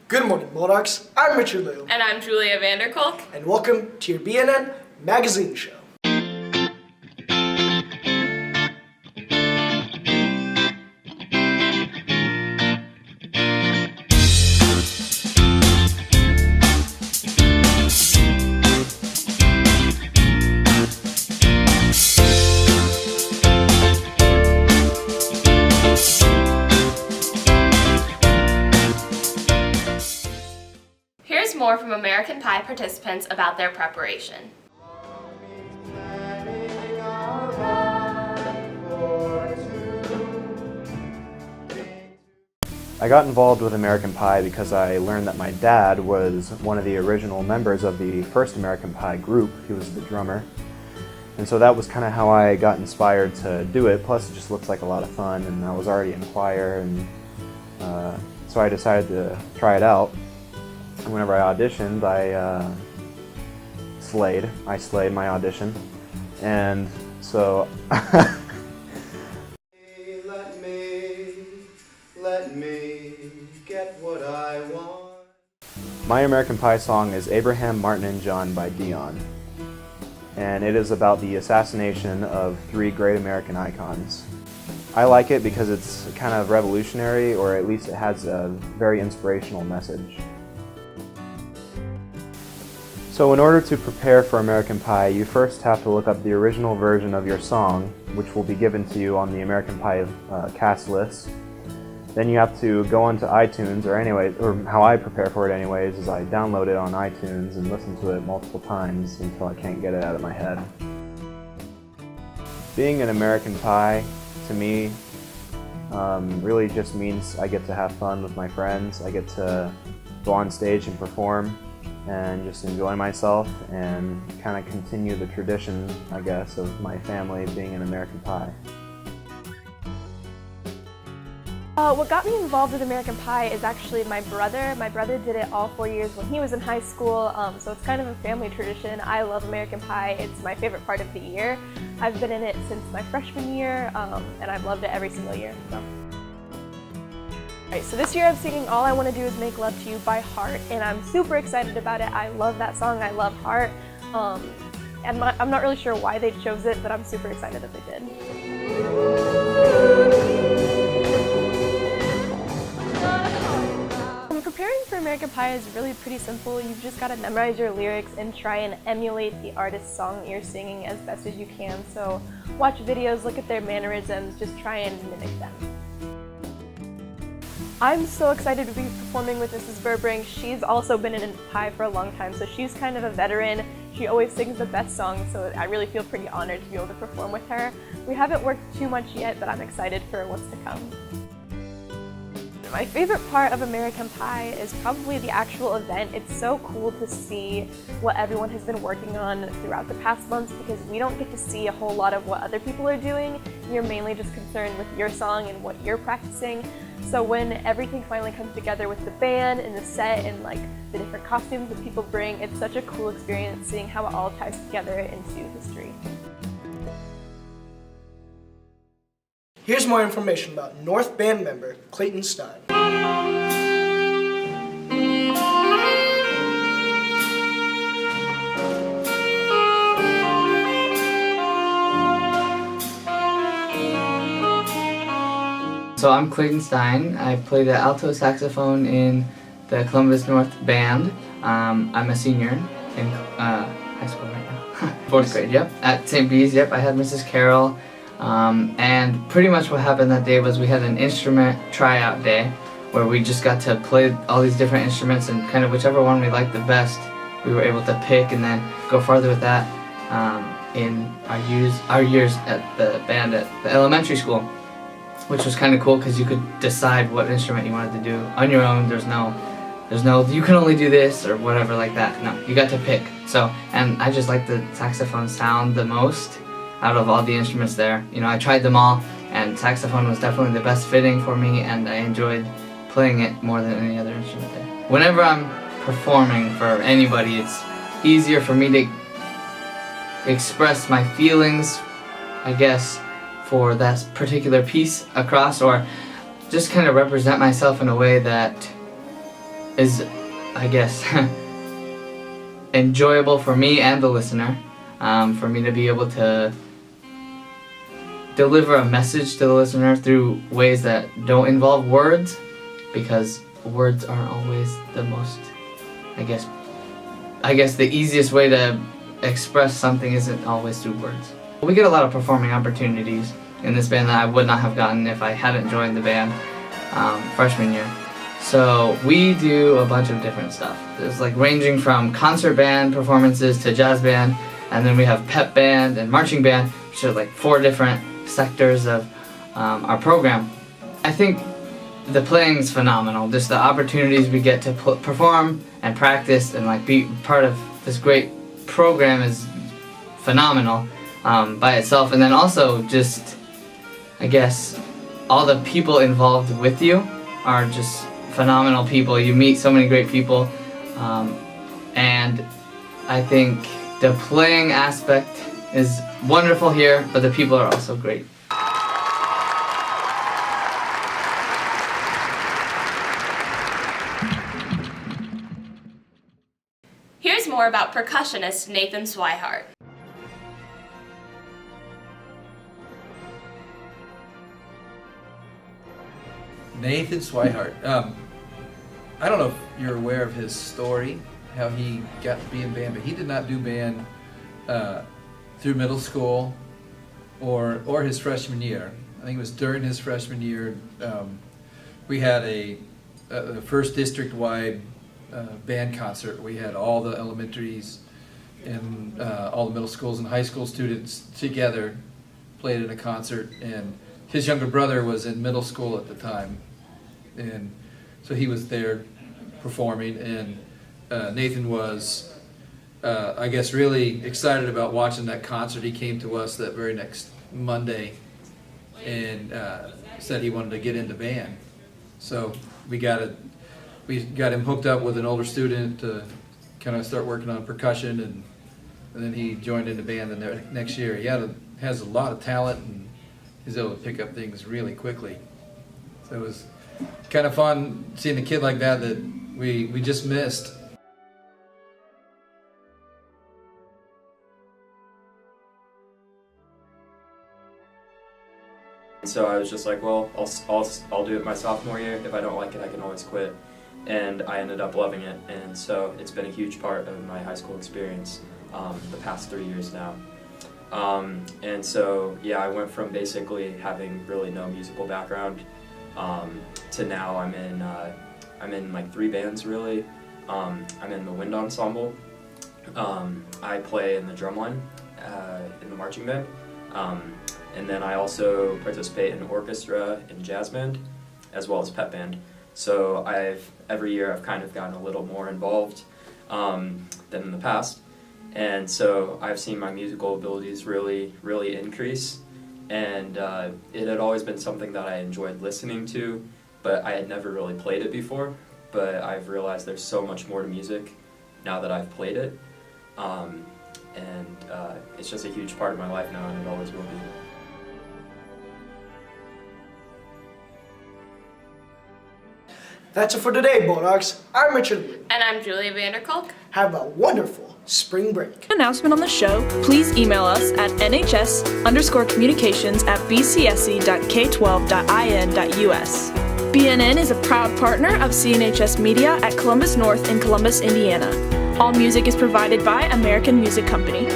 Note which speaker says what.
Speaker 1: Good morning, Bulldogs. I'm Richard Liu.
Speaker 2: And I'm Julia Vanderkolk.
Speaker 1: And welcome to your BNN Magazine Show.
Speaker 2: Here's more from American Pie participants about their preparation.
Speaker 3: I got involved with American Pie because I learned that my dad was one of the original members of the first American Pie group. He was the drummer. And so that was kind of how I got inspired to do it. Plus it just looks like a lot of fun, and I was already in choir, and so I decided to try it out. And whenever I auditioned, I slayed my audition. And so Let me get what I want. My American Pie song is Abraham, Martin, and John by Dion. And it is about the assassination of 3 great American icons. I like it because it's kind of revolutionary, or at least it has a very inspirational message. So in order to prepare for American Pie, you first have to look up the original version of your song, which will be given to you on the American Pie cast list. Then you have to go onto iTunes, or how I prepare for it anyways, is I download it on iTunes and listen to it multiple times until I can't get it out of my head. Being an American Pie, to me, really just means I get to have fun with my friends. I get to go on stage and perform and just enjoy myself and kind of continue the tradition, I guess, of my family being an American Pie.
Speaker 4: What got me involved with American Pie is actually my brother. My brother did it all 4 years when he was in high school, so it's kind of a family tradition. I love American Pie. It's my favorite part of the year. I've been in it since my freshman year, and I've loved it every single year. Alright, so this year I'm singing All I Want to Do Is Make Love to You by Heart, and I'm super excited about it. I love that song. I love Heart. And I'm not really sure why they chose it, but I'm super excited that they did. Preparing for American Pie is really pretty simple. You've just got to memorize your lyrics and try and emulate the artist's song that you're singing as best as you can. So watch videos, look at their mannerisms, just try and mimic them. I'm so excited to be performing with Mrs. Burbrink. She's also been in Pie for a long time, so she's kind of a veteran. She always sings the best songs, so I really feel pretty honored to be able to perform with her. We haven't worked too much yet, but I'm excited for what's to come. My favorite part of American Pie is probably the actual event. It's so cool to see what everyone has been working on throughout the past months, because we don't get to see a whole lot of what other people are doing. You're mainly just concerned with your song and what you're practicing. So when everything finally comes together with the band and the set and like the different costumes that people bring, it's such a cool experience seeing how it all ties together into history.
Speaker 1: Here's more information about North Band member Clayton Stein.
Speaker 5: So I'm Clayton Stein. I play the alto saxophone in the Columbus North Band. I'm a senior in high school right now. 4th grade, yep. At St. B's, yep. I had Mrs. Carroll. And pretty much what happened that day was we had an instrument tryout day where we just got to play all these different instruments, and kind of whichever one we liked the best we were able to pick and then go farther with that in our years at the band at the elementary school, which was kind of cool because you could decide what instrument you wanted to do on your own. There's no you can only do this or whatever like that. No, you got to pick. So, and I just like the saxophone sound the most out of all the instruments there. You know, I tried them all, and saxophone was definitely the best fitting for me, and I enjoyed playing it more than any other instrument there. Whenever I'm performing for anybody, it's easier for me to express my feelings, I guess, for that particular piece across, or just kind of represent myself in a way that is, I guess, enjoyable for me and the listener. For me to be able to deliver a message to the listener through ways that don't involve words, because words aren't always the most, I guess the easiest way to express something isn't always through words. We get a lot of performing opportunities in this band that I would not have gotten if I hadn't joined the band freshman year. So we do a bunch of different stuff. There's like ranging from concert band performances to jazz band, and then we have pep band and marching band, which are like 4 different sectors of our program. I think the playing is phenomenal. Just the opportunities we get to perform and practice and like be part of this great program is phenomenal by itself. And then also just, I guess, all the people involved with you are just phenomenal people. You meet so many great people, and I think the playing aspect is wonderful here, but the people are also great.
Speaker 2: Here's more about percussionist Nathan Swihart.
Speaker 6: Nathan Swihart. I don't know if you're aware of his story, how he got to be in band, but he did not do band through middle school or his freshman year. I think it was during his freshman year we had a first district-wide band concert. We had all the elementaries and all the middle schools and high school students together, played in a concert, and his younger brother was in middle school at the time, and so he was there performing, and Nathan was, I guess, really excited about watching that concert. He came to us that very next Monday and said he wanted to get into band. So we got him hooked up with an older student to kind of start working on percussion, and then he joined into band the next year. He has a lot of talent, and he's able to pick up things really quickly. So it was kind of fun seeing a kid like that we just missed.
Speaker 7: So I was just like, well, I'll do it my sophomore year. If I don't like it, I can always quit. And I ended up loving it, and so it's been a huge part of my high school experience the past 3 years now. And so, yeah, I went from basically having really no musical background to now I'm in like 3 bands really. I'm in the wind ensemble. I play in the drumline in the marching band. And then I also participate in orchestra and jazz band, as well as pep band. So every year I've kind of gotten a little more involved than in the past. And so I've seen my musical abilities really, really increase. And it had always been something that I enjoyed listening to, but I had never really played it before. But I've realized there's so much more to music now that I've played it. And it's just a huge part of my life now, and it always will be.
Speaker 1: That's it for today, Bulldogs. I'm Richard.
Speaker 2: And I'm Julia Vanderkolk.
Speaker 1: Have a wonderful spring break.
Speaker 4: Announcement on the show, please email us at nhs_communications@bcsc.k12.in.us. BNN is a proud partner of CNHS Media at Columbus North in Columbus, Indiana. All music is provided by American Music Company.